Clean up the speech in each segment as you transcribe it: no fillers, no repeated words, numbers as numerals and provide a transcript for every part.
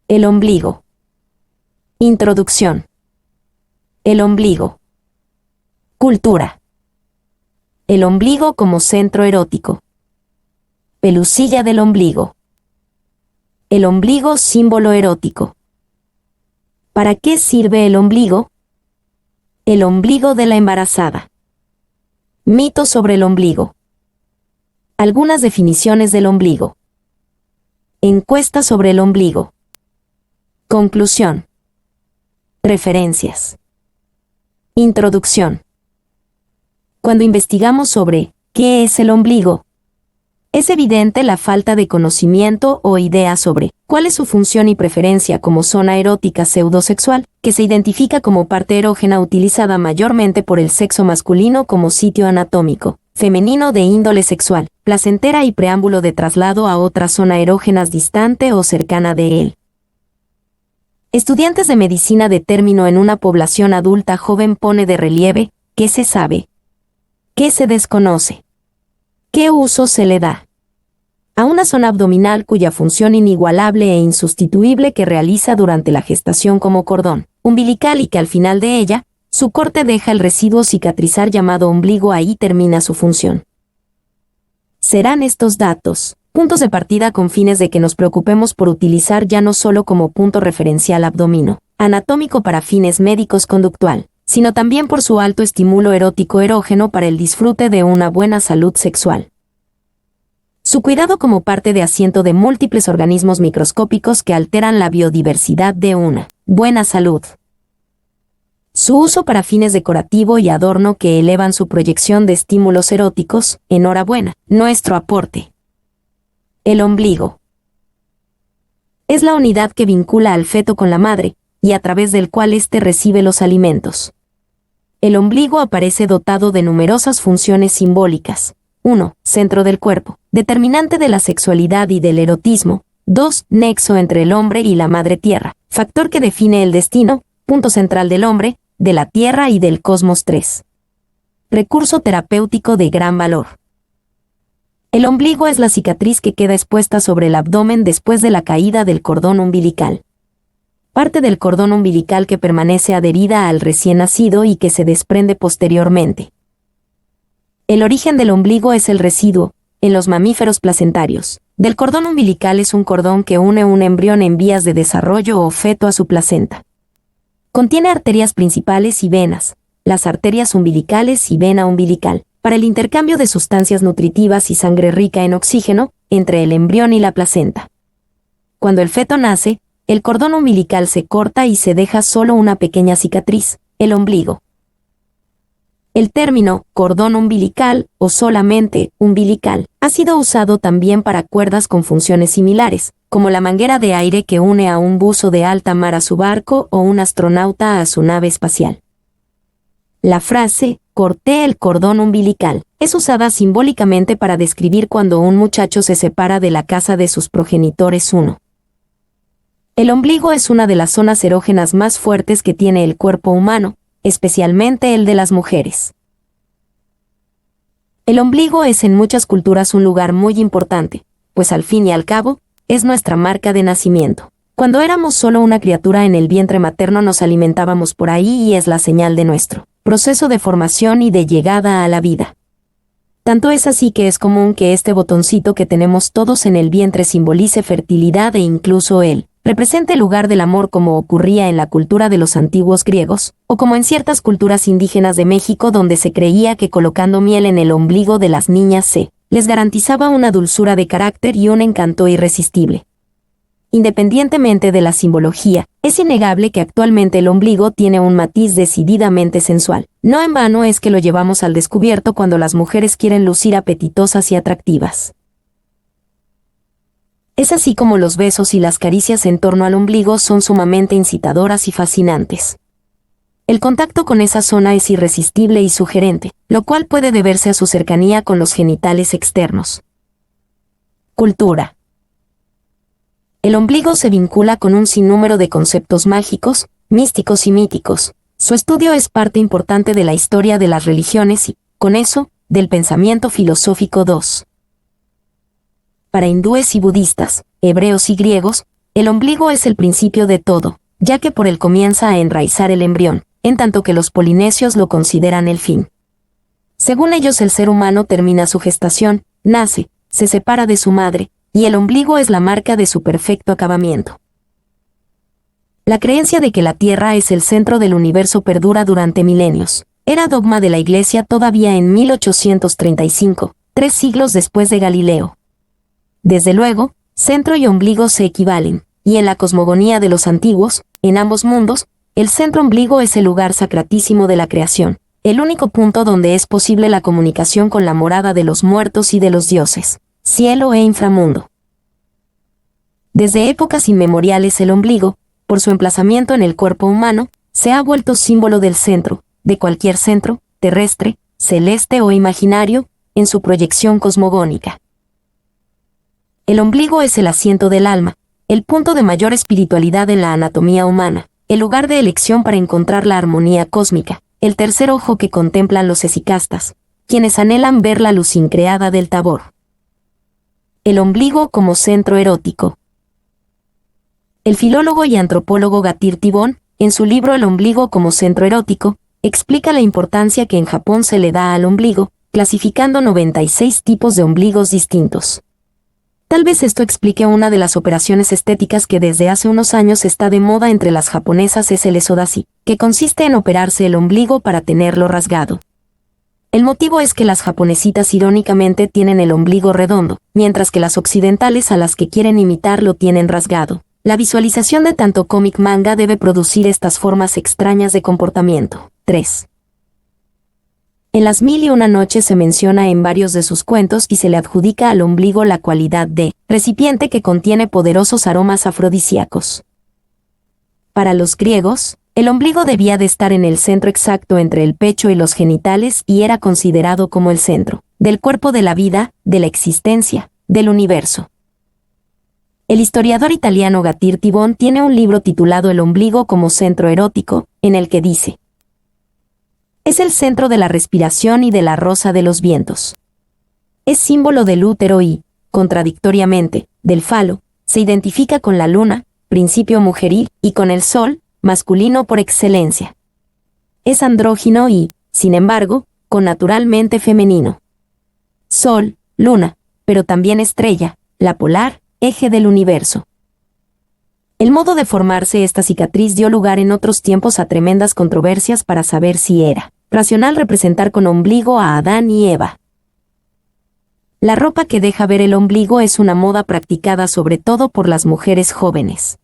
El ombligo. Introducción. El ombligo. Cultura. El ombligo como centro erótico. Pelusilla del ombligo. El ombligo símbolo erótico. ¿Para qué sirve el ombligo? El ombligo de la embarazada. Mito sobre el ombligo. Algunas definiciones del ombligo. Encuesta sobre el ombligo. Conclusión. Referencias. Introducción. Cuando investigamos sobre ¿qué es el ombligo?, es evidente la falta de conocimiento o idea sobre cuál es su función y preferencia como zona erótica pseudosexual, que se identifica como parte erógena utilizada mayormente por el sexo masculino como sitio anatómico, femenino de índole sexual, placentera y preámbulo de traslado a otra zona erógena distante o cercana de él. Estudiantes de medicina de término en una población adulta joven pone de relieve qué se sabe, qué se desconoce, qué uso se le da a una zona abdominal cuya función inigualable e insustituible que realiza durante la gestación como cordón umbilical y que al final de ella, su corte deja el residuo cicatrizar llamado ombligo. Ahí termina su función. Serán estos datos puntos de partida con fines de que nos preocupemos por utilizar ya no solo como punto referencial abdomino anatómico para fines médicos conductual, sino también por su alto estímulo erótico erógeno para el disfrute de una buena salud sexual. Su cuidado como parte de asiento de múltiples organismos microscópicos que alteran la biodiversidad de una buena salud. Su uso para fines decorativo y adorno que elevan su proyección de estímulos eróticos. Enhorabuena, nuestro aporte. El ombligo. Es la unidad que vincula al feto con la madre, y a través del cual éste recibe los alimentos. El ombligo aparece dotado de numerosas funciones simbólicas. 1. Centro del cuerpo, determinante de la sexualidad y del erotismo. 2. Nexo entre el hombre y la madre tierra, factor que define el destino, punto central del hombre, de la tierra y del cosmos. 3. Recurso terapéutico de gran valor. El ombligo es la cicatriz que queda expuesta sobre el abdomen después de la caída del cordón umbilical. Parte del cordón umbilical que permanece adherida al recién nacido y que se desprende posteriormente. El origen del ombligo es el residuo, en los mamíferos placentarios, del cordón umbilical. Es un cordón que une un embrión en vías de desarrollo o feto a su placenta. Contiene arterias principales y venas, las arterias umbilicales y vena umbilical, para el intercambio de sustancias nutritivas y sangre rica en oxígeno, entre el embrión y la placenta. Cuando el feto nace, el cordón umbilical se corta y se deja solo una pequeña cicatriz, el ombligo. El término cordón umbilical o solamente umbilical ha sido usado también para cuerdas con funciones similares, como la manguera de aire que une a un buzo de alta mar a su barco o un astronauta a su nave espacial. La frase corté el cordón umbilical es usada simbólicamente para describir cuando un muchacho se separa de la casa de sus progenitores. 1. El ombligo es una de las zonas erógenas más fuertes que tiene el cuerpo humano, especialmente el de las mujeres. El ombligo es en muchas culturas un lugar muy importante, pues al fin y al cabo, es nuestra marca de nacimiento. Cuando éramos solo una criatura en el vientre materno nos alimentábamos por ahí y es la señal de nuestro proceso de formación y de llegada a la vida. Tanto es así que es común que este botoncito que tenemos todos en el vientre simbolice fertilidad e incluso él represente el lugar del amor, como ocurría en la cultura de los antiguos griegos, o como en ciertas culturas indígenas de México donde se creía que colocando miel en el ombligo de las niñas se les garantizaba una dulzura de carácter y un encanto irresistible. Independientemente de la simbología, es innegable que actualmente el ombligo tiene un matiz decididamente sensual. No en vano es que lo llevamos al descubierto cuando las mujeres quieren lucir apetitosas y atractivas. Es así como los besos y las caricias en torno al ombligo son sumamente incitadoras y fascinantes. El contacto con esa zona es irresistible y sugerente, lo cual puede deberse a su cercanía con los genitales externos. Cultura. El ombligo se vincula con un sinnúmero de conceptos mágicos, místicos y míticos. Su estudio es parte importante de la historia de las religiones y, con eso, del pensamiento filosófico. 2. Para hindúes y budistas, hebreos y griegos, El ombligo es el principio de todo, ya que por él comienza a enraizar el embrión, en tanto que los polinesios lo consideran el fin. Según ellos, el ser humano termina su gestación, nace, se separa de su madre, y el ombligo es la marca de su perfecto acabamiento. La creencia de que la Tierra es el centro del universo perdura durante milenios. Era dogma de la Iglesia todavía en 1835, 3 siglos después de Galileo. Desde luego, centro y ombligo se equivalen, y en la cosmogonía de los antiguos, en ambos mundos, el centro ombligo es el lugar sacratísimo de la creación, el único punto donde es posible la comunicación con la morada de los muertos y de los dioses, cielo e inframundo. Desde épocas inmemoriales el ombligo, por su emplazamiento en el cuerpo humano, se ha vuelto símbolo del centro, de cualquier centro, terrestre, celeste o imaginario, en su proyección cosmogónica. El ombligo es el asiento del alma, el punto de mayor espiritualidad en la anatomía humana, el lugar de elección para encontrar la armonía cósmica, el tercer ojo que contemplan los esicastas, quienes anhelan ver la luz increada del Tabor. El ombligo como centro erótico. El filólogo y antropólogo Gatir Tibón, en su libro El ombligo como centro erótico, explica la importancia que en Japón se le da al ombligo, clasificando 96 tipos de ombligos distintos. Tal vez esto explique una de las operaciones estéticas que desde hace unos años está de moda entre las japonesas, es el esodashi, que consiste en operarse el ombligo para tenerlo rasgado. El motivo es que las japonesitas irónicamente tienen el ombligo redondo, mientras que las occidentales a las que quieren imitar lo tienen rasgado. La visualización de tanto cómic manga debe producir estas formas extrañas de comportamiento. 3. En Las Mil y una noches se menciona en varios de sus cuentos y se le adjudica al ombligo la cualidad de recipiente que contiene poderosos aromas afrodisíacos. Para los griegos, el ombligo debía de estar en el centro exacto entre el pecho y los genitales y era considerado como el centro del cuerpo, de la vida, de la existencia, del universo. El historiador italiano Gatir Tibón tiene un libro titulado El ombligo como centro erótico, en el que dice: es el centro de la respiración y de la rosa de los vientos. Es símbolo del útero y, contradictoriamente, del falo, se identifica con la luna, principio mujeril, y con el sol, masculino por excelencia. Es andrógino y, sin embargo, connaturalmente femenino. Sol, luna, pero también estrella, la polar, eje del universo. El modo de formarse esta cicatriz dio lugar en otros tiempos a tremendas controversias para saber si era racional representar con ombligo a Adán y Eva. La ropa que deja ver el ombligo es una moda practicada sobre todo por las mujeres jóvenes.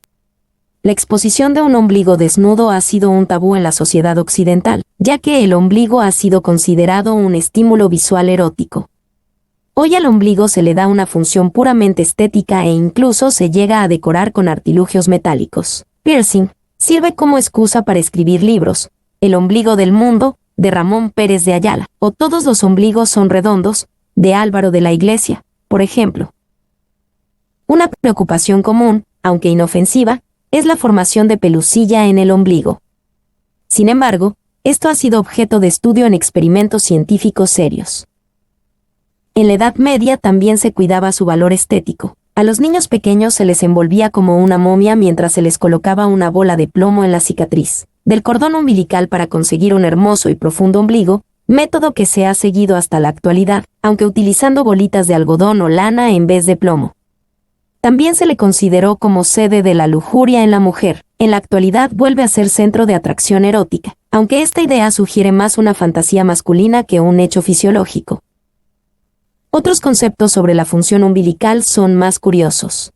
La exposición de un ombligo desnudo ha sido un tabú en la sociedad occidental, ya que el ombligo ha sido considerado un estímulo visual erótico. Hoy al ombligo se le da una función puramente estética e incluso se llega a decorar con artilugios metálicos. Piercing sirve como excusa para escribir libros. El ombligo del mundo, de Ramón Pérez de Ayala, o Todos los ombligos son redondos, de Álvaro de la Iglesia, por ejemplo. Una preocupación común, aunque inofensiva, es la formación de pelusilla en el ombligo. Sin embargo, esto ha sido objeto de estudio en experimentos científicos serios. En la Edad Media también se cuidaba su valor estético. A los niños pequeños se les envolvía como una momia mientras se les colocaba una bola de plomo en la cicatriz del cordón umbilical para conseguir un hermoso y profundo ombligo, método que se ha seguido hasta la actualidad, aunque utilizando bolitas de algodón o lana en vez de plomo. También se le consideró como sede de la lujuria en la mujer. En la actualidad vuelve a ser centro de atracción erótica, aunque esta idea sugiere más una fantasía masculina que un hecho fisiológico. Otros conceptos sobre la función umbilical son más curiosos.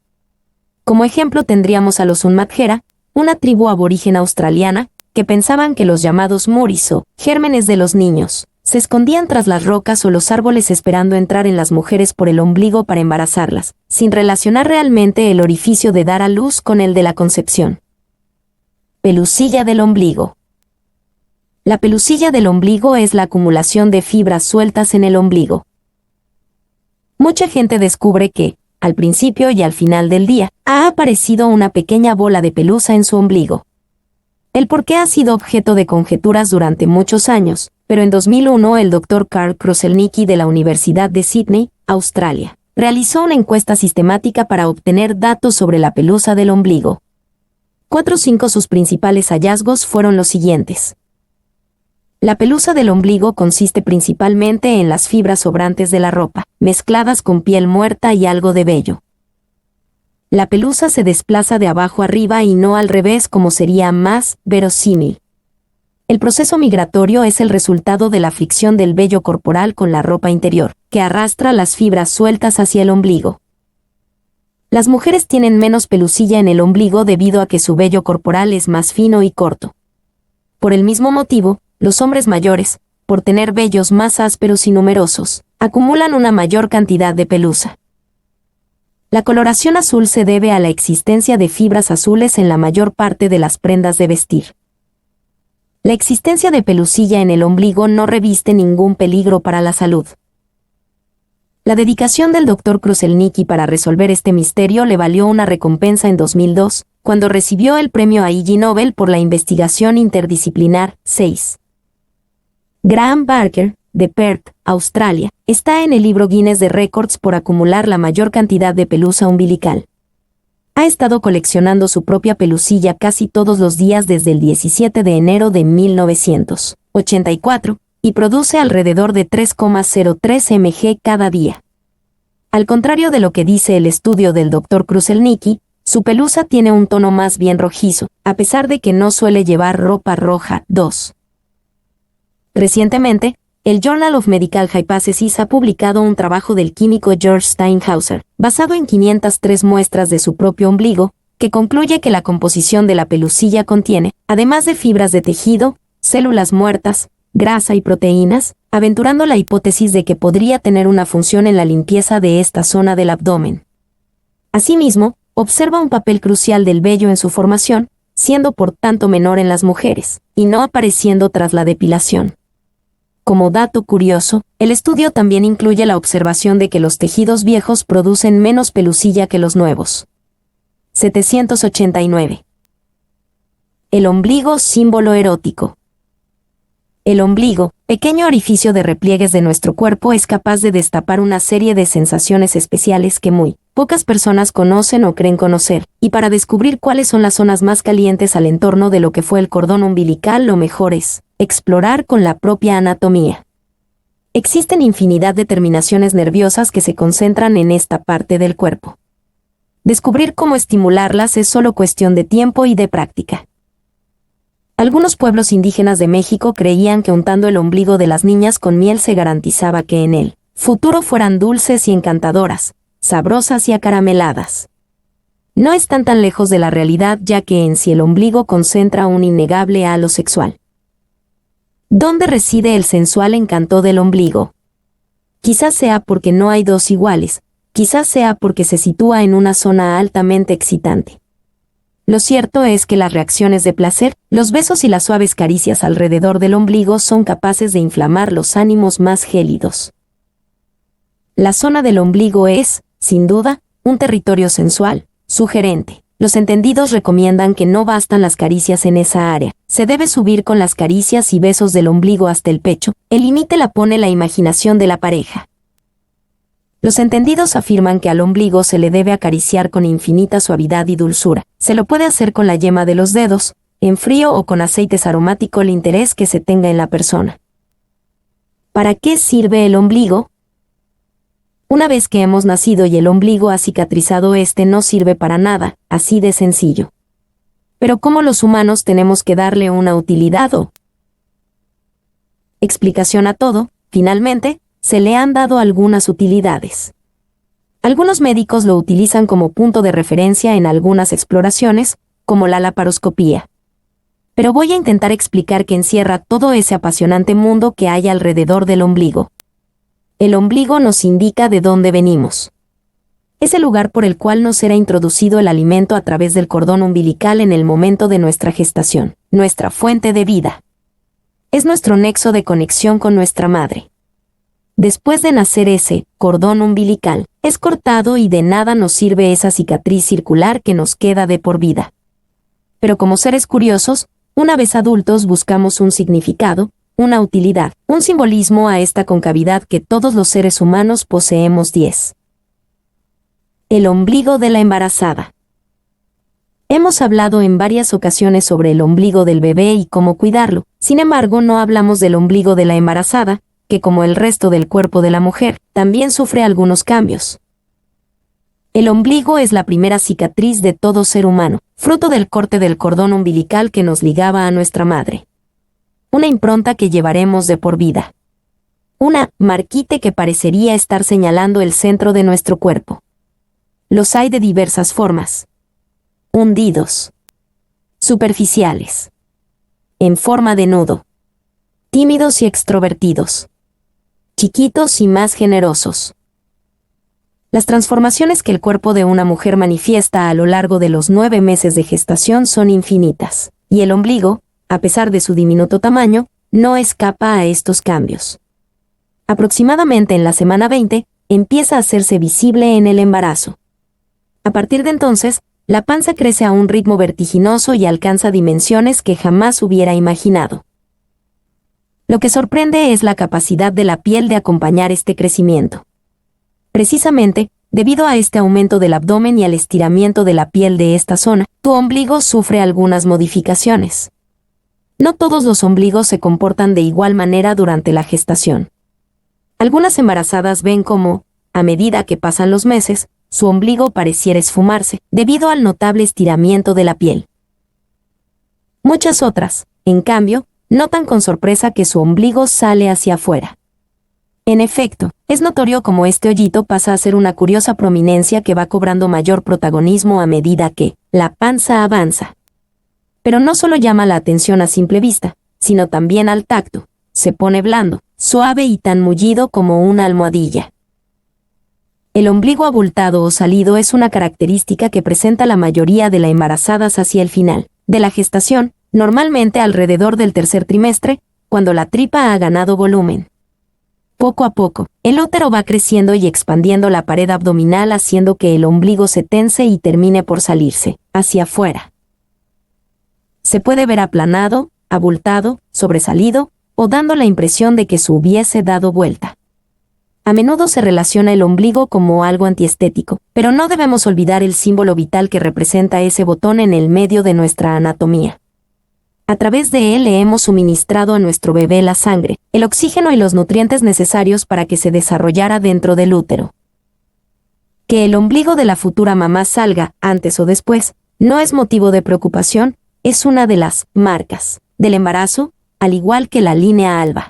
Como ejemplo tendríamos a los Unmatjera, una tribu aborigen australiana, que pensaban que los llamados muris o gérmenes de los niños se escondían tras las rocas o los árboles esperando entrar en las mujeres por el ombligo para embarazarlas, sin relacionar realmente el orificio de dar a luz con el de la concepción. Pelusilla del ombligo. La pelusilla del ombligo es la acumulación de fibras sueltas en el ombligo. Mucha gente descubre que, al principio y al final del día, ha aparecido una pequeña bola de pelusa en su ombligo. El porqué ha sido objeto de conjeturas durante muchos años, pero en 2001 el Dr. Carl Kruszelnicki de la Universidad de Sydney, Australia, realizó una encuesta sistemática para obtener datos sobre la pelusa del ombligo. 5 sus principales hallazgos fueron los siguientes. La pelusa del ombligo consiste principalmente en las fibras sobrantes de la ropa, mezcladas con piel muerta y algo de vello. La pelusa se desplaza de abajo arriba y no al revés como sería más verosímil. El proceso migratorio es el resultado de la fricción del vello corporal con la ropa interior, que arrastra las fibras sueltas hacia el ombligo. Las mujeres tienen menos pelusilla en el ombligo debido a que su vello corporal es más fino y corto. Por el mismo motivo, los hombres mayores, por tener vellos más ásperos y numerosos, acumulan una mayor cantidad de pelusa. La coloración azul se debe a la existencia de fibras azules en la mayor parte de las prendas de vestir. La existencia de pelusilla en el ombligo no reviste ningún peligro para la salud. La dedicación del Dr. Kruszelnicki para resolver este misterio le valió una recompensa en 2002, cuando recibió el premio Ig Nobel por la investigación interdisciplinar 6. Graham Barker, de Perth, Australia, está en el libro Guinness de Récords por acumular la mayor cantidad de pelusa umbilical. Ha estado coleccionando su propia pelusilla casi todos los días desde el 17 de enero de 1984, y produce alrededor de 3,03 mg cada día. Al contrario de lo que dice el estudio del Dr. Kruszelnicki, su pelusa tiene un tono más bien rojizo, a pesar de que no suele llevar ropa roja. 2. Recientemente, el Journal of Medical Hypothesis ha publicado un trabajo del químico George Steinhauser, basado en 503 muestras de su propio ombligo, que concluye que la composición de la pelusilla contiene, además de fibras de tejido, células muertas, grasa y proteínas, aventurando la hipótesis de que podría tener una función en la limpieza de esta zona del abdomen. Asimismo, observa un papel crucial del vello en su formación, siendo por tanto menor en las mujeres, y no apareciendo tras la depilación. Como dato curioso, el estudio también incluye la observación de que los tejidos viejos producen menos pelusilla que los nuevos. 789. El ombligo, símbolo erótico. El ombligo, pequeño orificio de repliegues de nuestro cuerpo, es capaz de destapar una serie de sensaciones especiales que muy pocas personas conocen o creen conocer, y para descubrir cuáles son las zonas más calientes al entorno de lo que fue el cordón umbilical, lo mejor es explorar con la propia anatomía. Existen infinidad de terminaciones nerviosas que se concentran en esta parte del cuerpo. Descubrir cómo estimularlas es solo cuestión de tiempo y de práctica. Algunos pueblos indígenas de México creían que untando el ombligo de las niñas con miel se garantizaba que en el futuro fueran dulces y encantadoras, sabrosas y acarameladas. No están tan lejos de la realidad, ya que en sí el ombligo concentra un innegable halo sexual. ¿Dónde reside el sensual encanto del ombligo? Quizás sea porque no hay dos iguales, quizás sea porque se sitúa en una zona altamente excitante. Lo cierto es que las reacciones de placer, los besos y las suaves caricias alrededor del ombligo son capaces de inflamar los ánimos más gélidos. La zona del ombligo es, sin duda, un territorio sensual, sugerente. Los entendidos recomiendan que no bastan las caricias en esa área, se debe subir con las caricias y besos del ombligo hasta el pecho, el límite la pone la imaginación de la pareja. Los entendidos afirman que al ombligo se le debe acariciar con infinita suavidad y dulzura, se lo puede hacer con la yema de los dedos, en frío o con aceites aromáticos, el interés que se tenga en la persona. ¿Para qué sirve el ombligo? Una vez que hemos nacido y el ombligo ha cicatrizado, este no sirve para nada, así de sencillo. Pero ¿cómo los humanos tenemos que darle una utilidad o explicación a todo? Finalmente, se le han dado algunas utilidades. Algunos médicos lo utilizan como punto de referencia en algunas exploraciones, como la laparoscopía. Pero voy a intentar explicar qué encierra todo ese apasionante mundo que hay alrededor del ombligo. El ombligo nos indica de dónde venimos. Es el lugar por el cual nos será introducido el alimento a través del cordón umbilical en el momento de nuestra gestación, nuestra fuente de vida. Es nuestro nexo de conexión con nuestra madre. Después de nacer, ese cordón umbilical es cortado y de nada nos sirve esa cicatriz circular que nos queda de por vida. Pero como seres curiosos, una vez adultos buscamos un significado, una utilidad, un simbolismo a esta concavidad que todos los seres humanos poseemos. 10. El ombligo de la embarazada. Hemos hablado en varias ocasiones sobre el ombligo del bebé y cómo cuidarlo. Sin embargo, no hablamos del ombligo de la embarazada, que como el resto del cuerpo de la mujer, también sufre algunos cambios. El ombligo es la primera cicatriz de todo ser humano, fruto del corte del cordón umbilical que nos ligaba a nuestra madre. Una impronta que llevaremos de por vida. Una marquite que parecería estar señalando el centro de nuestro cuerpo. Los hay de diversas formas. Hundidos. Superficiales. En forma de nudo. Tímidos y extrovertidos. Chiquitos y más generosos. Las transformaciones que el cuerpo de una mujer manifiesta a lo largo de los 9 meses de gestación son infinitas, y el ombligo, a pesar de su diminuto tamaño, no escapa a estos cambios. Aproximadamente en la semana 20, empieza a hacerse visible en el embarazo. A partir de entonces, la panza crece a un ritmo vertiginoso y alcanza dimensiones que jamás hubiera imaginado. Lo que sorprende es la capacidad de la piel de acompañar este crecimiento. Precisamente, debido a este aumento del abdomen y al estiramiento de la piel de esta zona, tu ombligo sufre algunas modificaciones. No todos los ombligos se comportan de igual manera durante la gestación. Algunas embarazadas ven cómo, a medida que pasan los meses, su ombligo pareciera esfumarse, debido al notable estiramiento de la piel. Muchas otras, en cambio, notan con sorpresa que su ombligo sale hacia afuera. En efecto, es notorio cómo este hoyito pasa a ser una curiosa prominencia que va cobrando mayor protagonismo a medida que la panza avanza. Pero no solo llama la atención a simple vista, sino también al tacto. Se pone blando, suave y tan mullido como una almohadilla. El ombligo abultado o salido es una característica que presenta la mayoría de las embarazadas hacia el final de la gestación, normalmente alrededor del tercer trimestre, cuando la tripa ha ganado volumen. Poco a poco, el útero va creciendo y expandiendo la pared abdominal haciendo que el ombligo se tense y termine por salirse hacia afuera. Se puede ver aplanado, abultado, sobresalido, o dando la impresión de que se hubiese dado vuelta. A menudo se relaciona el ombligo como algo antiestético, pero no debemos olvidar el símbolo vital que representa ese botón en el medio de nuestra anatomía. A través de él le hemos suministrado a nuestro bebé la sangre, el oxígeno y los nutrientes necesarios para que se desarrollara dentro del útero. Que el ombligo de la futura mamá salga, antes o después, no es motivo de preocupación, es una de las marcas del embarazo, al igual que la línea alba.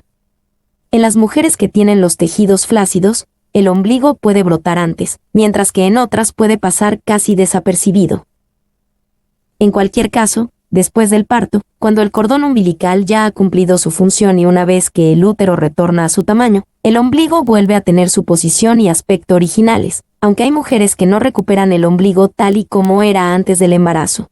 En las mujeres que tienen los tejidos flácidos, el ombligo puede brotar antes, mientras que en otras puede pasar casi desapercibido. En cualquier caso, después del parto, cuando el cordón umbilical ya ha cumplido su función y una vez que el útero retorna a su tamaño, el ombligo vuelve a tener su posición y aspecto originales, aunque hay mujeres que no recuperan el ombligo tal y como era antes del embarazo.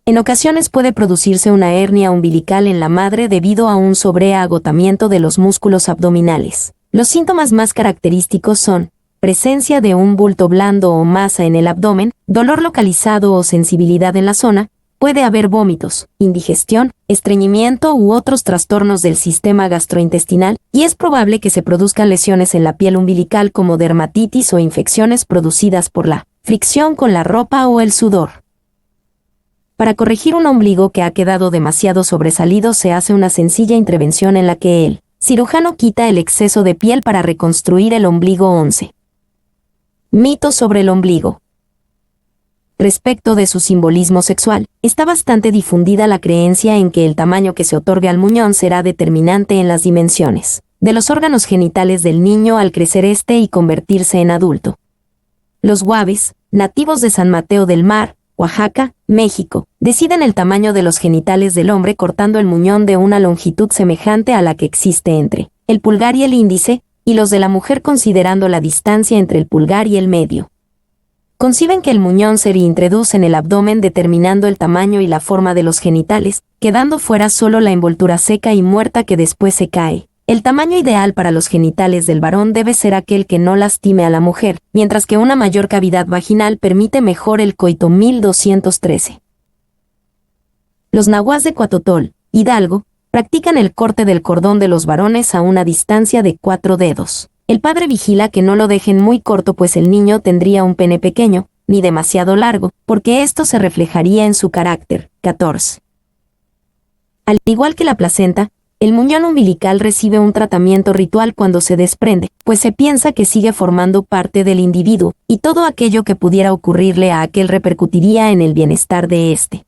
En ocasiones puede producirse una hernia umbilical en la madre debido a un sobreagotamiento de los músculos abdominales. Los síntomas más característicos son presencia de un bulto blando o masa en el abdomen, dolor localizado o sensibilidad en la zona, puede haber vómitos, indigestión, estreñimiento u otros trastornos del sistema gastrointestinal, y es probable que se produzcan lesiones en la piel umbilical como dermatitis o infecciones producidas por la fricción con la ropa o el sudor. Para corregir un ombligo que ha quedado demasiado sobresalido se hace una sencilla intervención en la que el cirujano quita el exceso de piel para reconstruir el ombligo 11. Mito sobre el ombligo. Respecto de su simbolismo sexual, está bastante difundida la creencia en que el tamaño que se otorgue al muñón será determinante en las dimensiones de los órganos genitales del niño al crecer y convertirse en adulto. Los Guaves, nativos de San Mateo del Mar, Oaxaca, México, deciden el tamaño de los genitales del hombre cortando el muñón de una longitud semejante a la que existe entre el pulgar y el índice, y los de la mujer considerando la distancia entre el pulgar y el medio. Conciben que el muñón se reintroduce en el abdomen determinando el tamaño y la forma de los genitales, quedando fuera solo la envoltura seca y muerta que después se cae. El tamaño ideal para los genitales del varón debe ser aquel que no lastime a la mujer, mientras que una mayor cavidad vaginal permite mejor el coito. 1213. Los nahuas de Cuatotol, Hidalgo, practican el corte del cordón de los varones a una distancia de 4 dedos. El padre vigila que no lo dejen muy corto, pues el niño tendría un pene pequeño, ni demasiado largo, porque esto se reflejaría en su carácter. 14. Al igual que la placenta, el muñón umbilical recibe un tratamiento ritual cuando se desprende, pues se piensa que sigue formando parte del individuo, y todo aquello que pudiera ocurrirle a aquel repercutiría en el bienestar de éste.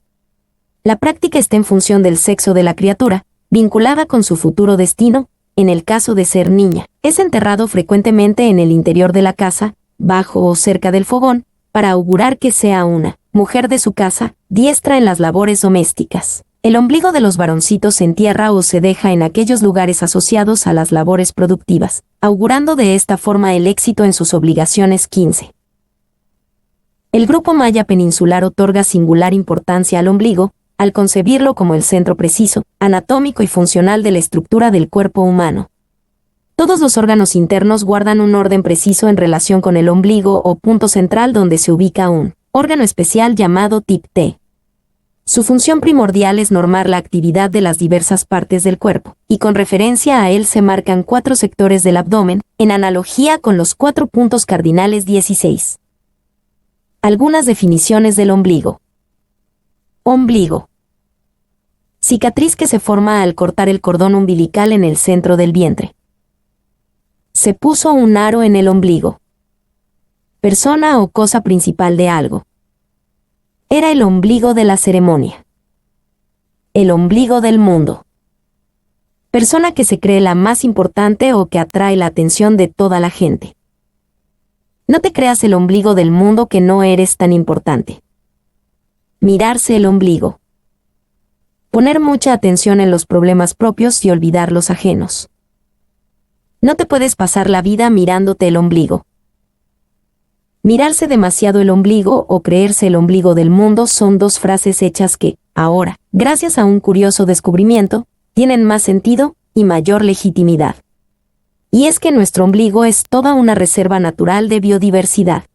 La práctica está en función del sexo de la criatura, vinculada con su futuro destino. En el caso de ser niña, es enterrado frecuentemente en el interior de la casa, bajo o cerca del fogón, para augurar que sea una mujer de su casa, diestra en las labores domésticas. El ombligo de los varoncitos se entierra o se deja en aquellos lugares asociados a las labores productivas, augurando de esta forma el éxito en sus obligaciones. 15. El grupo maya peninsular otorga singular importancia al ombligo, al concebirlo como el centro preciso, anatómico y funcional de la estructura del cuerpo humano. Todos los órganos internos guardan un orden preciso en relación con el ombligo o punto central donde se ubica un órgano especial llamado tip T. Su función primordial es normar la actividad de las diversas partes del cuerpo, y con referencia a él se marcan 4 sectores del abdomen, en analogía con los 4 puntos cardinales. 16. Algunas definiciones del ombligo. Ombligo. Cicatriz que se forma al cortar el cordón umbilical en el centro del vientre. Se puso un aro en el ombligo. Persona o cosa principal de algo. Era el ombligo de la ceremonia. El ombligo del mundo. Persona que se cree la más importante o que atrae la atención de toda la gente. No te creas el ombligo del mundo, que no eres tan importante. Mirarse el ombligo. Poner mucha atención en los problemas propios y olvidar los ajenos. No te puedes pasar la vida mirándote el ombligo. Mirarse demasiado el ombligo o creerse el ombligo del mundo son 2 frases hechas que, ahora, gracias a un curioso descubrimiento, tienen más sentido y mayor legitimidad. Y es que nuestro ombligo es toda una reserva natural de biodiversidad.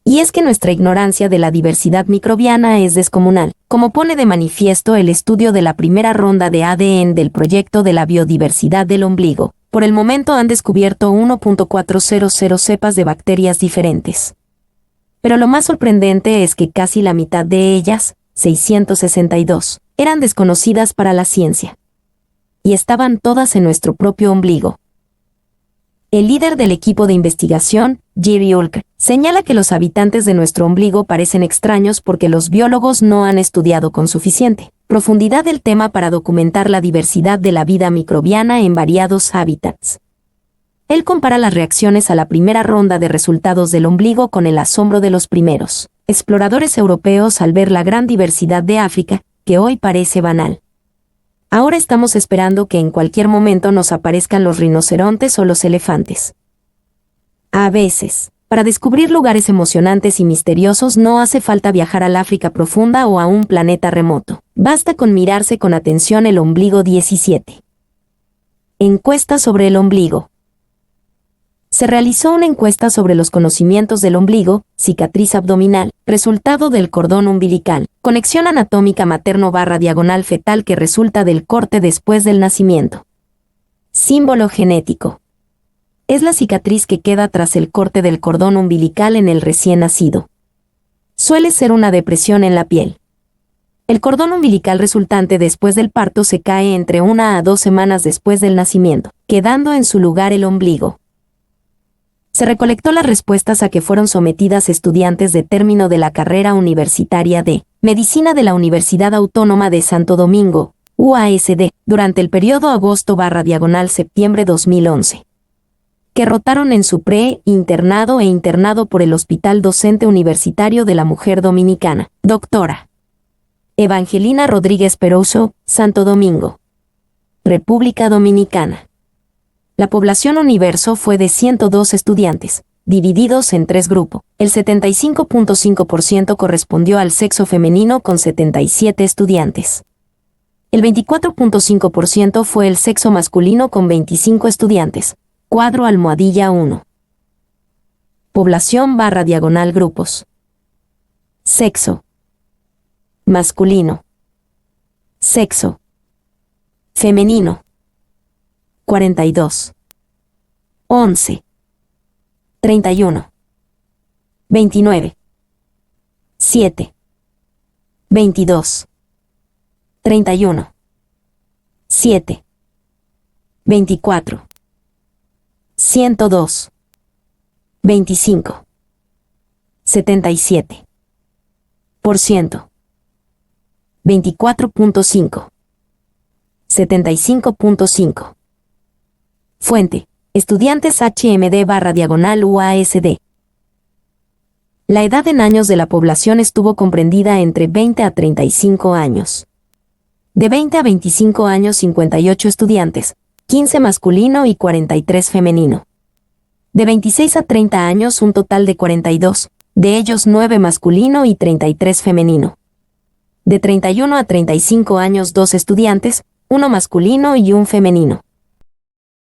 Y es que nuestra ignorancia de la diversidad microbiana es descomunal, como pone de manifiesto el estudio de la primera ronda de ADN del proyecto de la biodiversidad del ombligo. Por el momento han descubierto 1.400 cepas de bacterias diferentes. Pero lo más sorprendente es que casi la mitad de ellas, 662, eran desconocidas para la ciencia. Y estaban todas en nuestro propio ombligo. El líder del equipo de investigación, Jerry Ulker, señala que los habitantes de nuestro ombligo parecen extraños porque los biólogos no han estudiado con suficiente profundidad el tema para documentar la diversidad de la vida microbiana en variados hábitats. Él compara las reacciones a la primera ronda de resultados del ombligo con el asombro de los primeros exploradores europeos al ver la gran diversidad de África, que hoy parece banal. Ahora estamos esperando que en cualquier momento nos aparezcan los rinocerontes o los elefantes. A veces, para descubrir lugares emocionantes y misteriosos no hace falta viajar al África profunda o a un planeta remoto. Basta con mirarse con atención el ombligo. 17. Encuesta sobre el ombligo. Se realizó una encuesta sobre los conocimientos del ombligo, cicatriz abdominal, resultado del cordón umbilical, conexión anatómica materno/diagonal fetal que resulta del corte después del nacimiento. Símbolo genético. Es la cicatriz que queda tras el corte del cordón umbilical en el recién nacido. Suele ser una depresión en la piel. El cordón umbilical resultante después del parto se cae entre 1 a 2 semanas después del nacimiento, quedando en su lugar el ombligo. Se recolectó las respuestas a que fueron sometidas estudiantes de término de la carrera universitaria de Medicina de la Universidad Autónoma de Santo Domingo, UASD, durante el periodo agosto/septiembre 2011. Que rotaron en su pre-internado e internado por el Hospital Docente Universitario de la Mujer Dominicana, Dra. Evangelina Rodríguez Peroso, Santo Domingo, República Dominicana. La población universo fue de 102 estudiantes, divididos en 3 grupos. El 75.5% correspondió al sexo femenino con 77 estudiantes. El 24.5% fue el sexo masculino con 25 estudiantes. Cuadro almohadilla 1. Población/grupos. Sexo. Masculino. Sexo. Femenino. 42. 11, 31, 29, 7, 22, 31, 7, 24, 102, 25, 77%, 24.5, 75.5. Fuente: Estudiantes HMD/UASD. La edad en años de la población estuvo comprendida entre 20 a 35 años. De 20 a 25 años 58 estudiantes, 15 masculino y 43 femenino. De 26 a 30 años un total de 42, de ellos 9 masculino y 33 femenino. De 31 a 35 años 2 estudiantes, 1 masculino y 1 femenino.